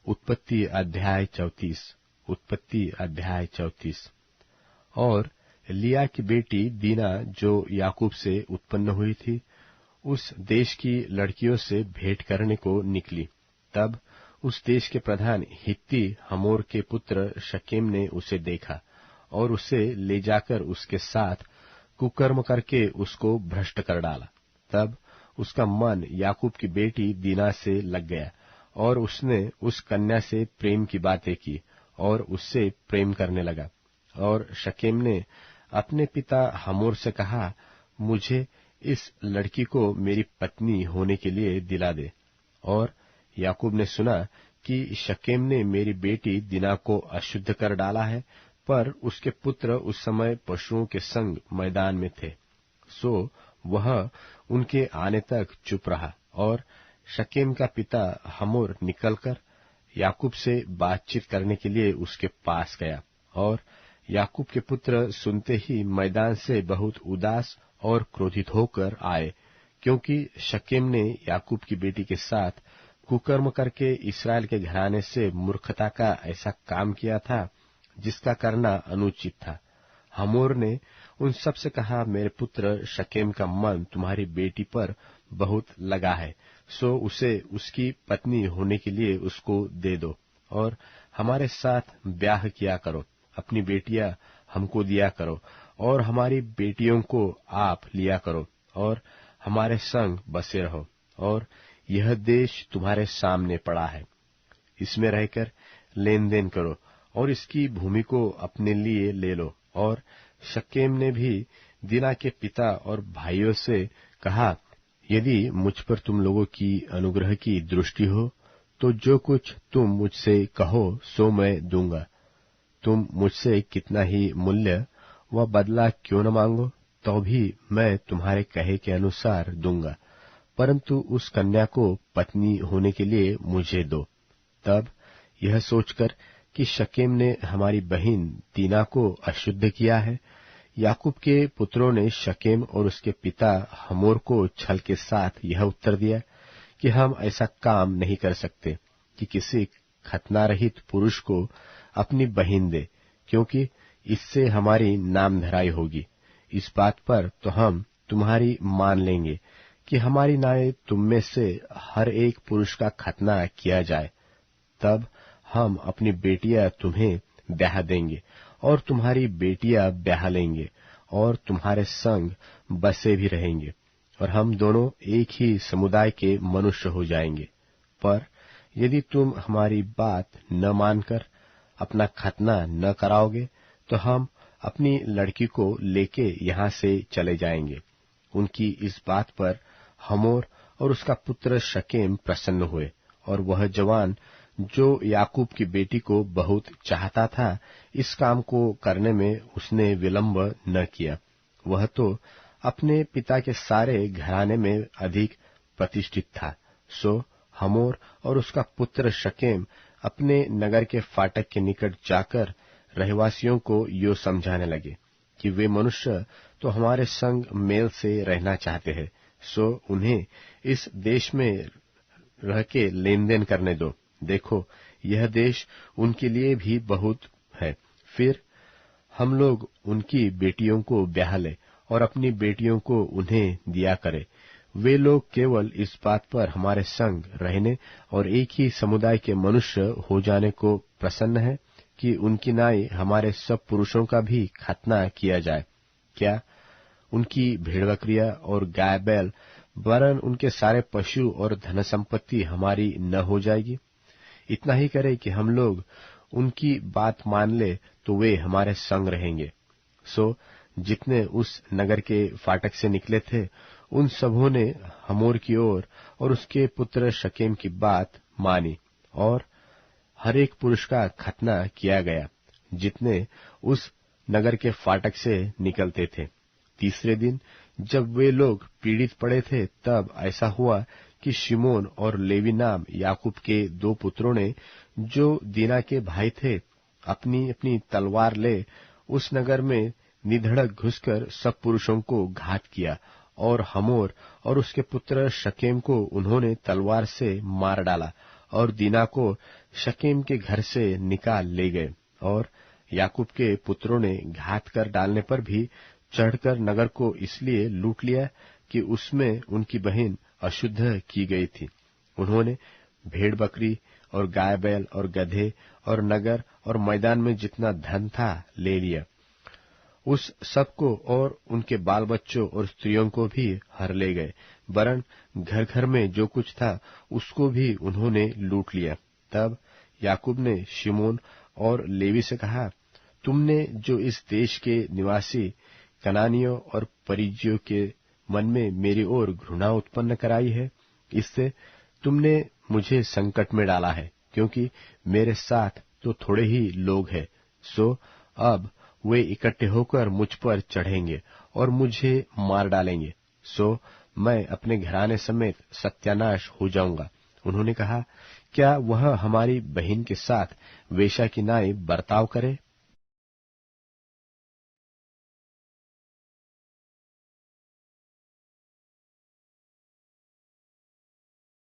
उत्पत्ति अध्याय 34। और लिया की बेटी दीना जो याकूब से उत्पन्न हुई थी, उस देश की लड़कियों से भेंट करने को निकली। तब उस देश के प्रधान हित्ती हमोर के पुत्र शकेम ने उसे देखा और उसे ले जाकर उसके साथ कुकर्म करके उसको भ्रष्ट कर डाला। तब उसका मन याकूब की बेटी दीना से लग गया और उसने उस कन्या से प्रेम की बातें की और उससे प्रेम करने लगा। और शकेम ने अपने पिता हमोर से कहा, मुझे इस लड़की को मेरी पत्नी होने के लिए दिला दे। और याकूब ने सुना कि शकेम ने मेरी बेटी दीना को अशुद्ध कर डाला है, पर उसके पुत्र उस समय पशुओं के संग मैदान में थे, सो वह उनके आने तक चुप रहा। और शकेम का पिता हमोर निकलकर याकूब से बातचीत करने के लिए उसके पास गया। और याकूब के पुत्र सुनते ही मैदान से बहुत उदास और क्रोधित होकर आए, क्योंकि शकेम ने याकूब की बेटी के साथ कुकर्म करके इस्राएल के घराने से मूर्खता का ऐसा काम किया था जिसका करना अनुचित था। हमोर ने उन सब से कहा, मेरे पुत्र शकेम का मन तुम्हारी बेटी पर बहुत लगा है, सो उसे उसकी पत्नी होने के लिए उसको दे दो और हमारे साथ ब्याह किया करो। अपनी बेटियां हमको दिया करो और हमारी बेटियों को आप लिया करो और हमारे संग बसे रहो। और यह देश तुम्हारे सामने पड़ा है, इसमें रहकर लेन देन करो और इसकी भूमि को अपने लिए ले लो। और शकेम ने भी दीना के पिता और भाइयों से कहा, यदि मुझ पर तुम लोगों की अनुग्रह की दृष्टि हो तो जो कुछ तुम मुझसे कहो सो मैं दूंगा। तुम मुझसे कितना ही मूल्य व बदला क्यों न मांगो, तो भी मैं तुम्हारे कहे के अनुसार दूंगा, परंतु उस कन्या को पत्नी होने के लिए मुझे दो। तब यह सोचकर कि शकेम ने हमारी बहन दीना को अशुद्ध किया है, याकूब के पुत्रों ने शकेम और उसके पिता हमोर को छल के साथ यह उत्तर दिया कि हम ऐसा काम नहीं कर सकते कि किसी खतना रहित पुरुष को अपनी बहन दे, क्योंकि इससे हमारी नामधराई होगी। इस बात पर तो हम तुम्हारी मान लेंगे कि हमारी नाई तुम में से हर एक पुरुष का खतना किया जाए। तब हम अपनी बेटियां तुम्हें ब्याह देंगे और तुम्हारी बेटियां ब्याह लेंगे और तुम्हारे संग बसे भी रहेंगे और हम दोनों एक ही समुदाय के मनुष्य हो जाएंगे। पर यदि तुम हमारी बात न मानकर अपना खतना न कराओगे तो हम अपनी लड़की को लेके यहाँ से चले जाएंगे। उनकी इस बात पर हमोर और उसका पुत्र शकेम प्रसन्न हुए और वह जवान जो याकूब की बेटी को बहुत चाहता था, इस काम को करने में उसने विलंब न किया। वह तो अपने पिता के सारे घराने में अधिक प्रतिष्ठित था। सो हमोर और उसका पुत्र शकेम अपने नगर के फाटक के निकट जाकर रहवासियों को यो समझाने लगे कि वे मनुष्य तो हमारे संग मेल से रहना चाहते हैं, सो उन्हें इस देश में रह के लेन देन करने दो। देखो, यह देश उनके लिए भी बहुत है। फिर हम लोग उनकी बेटियों को ब्याह ले और अपनी बेटियों को उन्हें दिया करे। वे लोग केवल इस बात पर हमारे संग रहने और एक ही समुदाय के मनुष्य हो जाने को प्रसन्न है कि उनकी नाई हमारे सब पुरुषों का भी खतना किया जाए। क्या उनकी भेड़ बकरियां और गाय बैल वरन उनके सारे पशु और धन संपत्ति हमारी न हो जाएगी? इतना ही करे कि हम लोग उनकी बात मान ले तो वे हमारे संग रहेंगे। सो जितने उस नगर के फाटक से निकले थे, उन सबों ने हमोर की ओर और उसके पुत्र शकेम की बात मानी और हर एक पुरुष का खतना किया गया, जितने उस नगर के फाटक से निकलते थे। तीसरे दिन जब वे लोग पीड़ित पड़े थे, तब ऐसा हुआ कि शिमोन और लेवी नाम याकूब के दो पुत्रों ने, जो दीना के भाई थे, अपनी अपनी तलवार ले उस नगर में निधड़क घुसकर सब पुरुषों को घात किया और हमोर और उसके पुत्र शकेम को उन्होंने तलवार से मार डाला और दीना को शकेम के घर से निकाल ले गए, और याकूब के पुत्रों ने घात कर डालने पर भी चढ़कर नगर को इसलिए लूट लिया कि उसमें उनकी बहन अशुद्ध की गई थी। उन्होंने भेड़ बकरी और गाय बैल और गधे और नगर और मैदान में जितना धन था ले लिया। उस सबको और उनके बाल बच्चों और स्त्रियों को भी हर ले गए, वरन घर घर में जो कुछ था उसको भी उन्होंने लूट लिया। तब याकूब ने शिमोन और लेवी से कहा, तुमने जो इस देश के निवासी कनानियों और परिज्जियों के मन में मेरी ओर घृणा उत्पन्न कराई है, इससे तुमने मुझे संकट में डाला है, क्योंकि मेरे साथ तो थोड़े ही लोग हैं। सो अब वे इकट्ठे होकर मुझ पर चढ़ेंगे और मुझे मार डालेंगे, सो मैं अपने घराने समेत सत्यानाश हो जाऊंगा। उन्होंने कहा, क्या वह हमारी बहन के साथ वेश्या की नाई बर्ताव करे?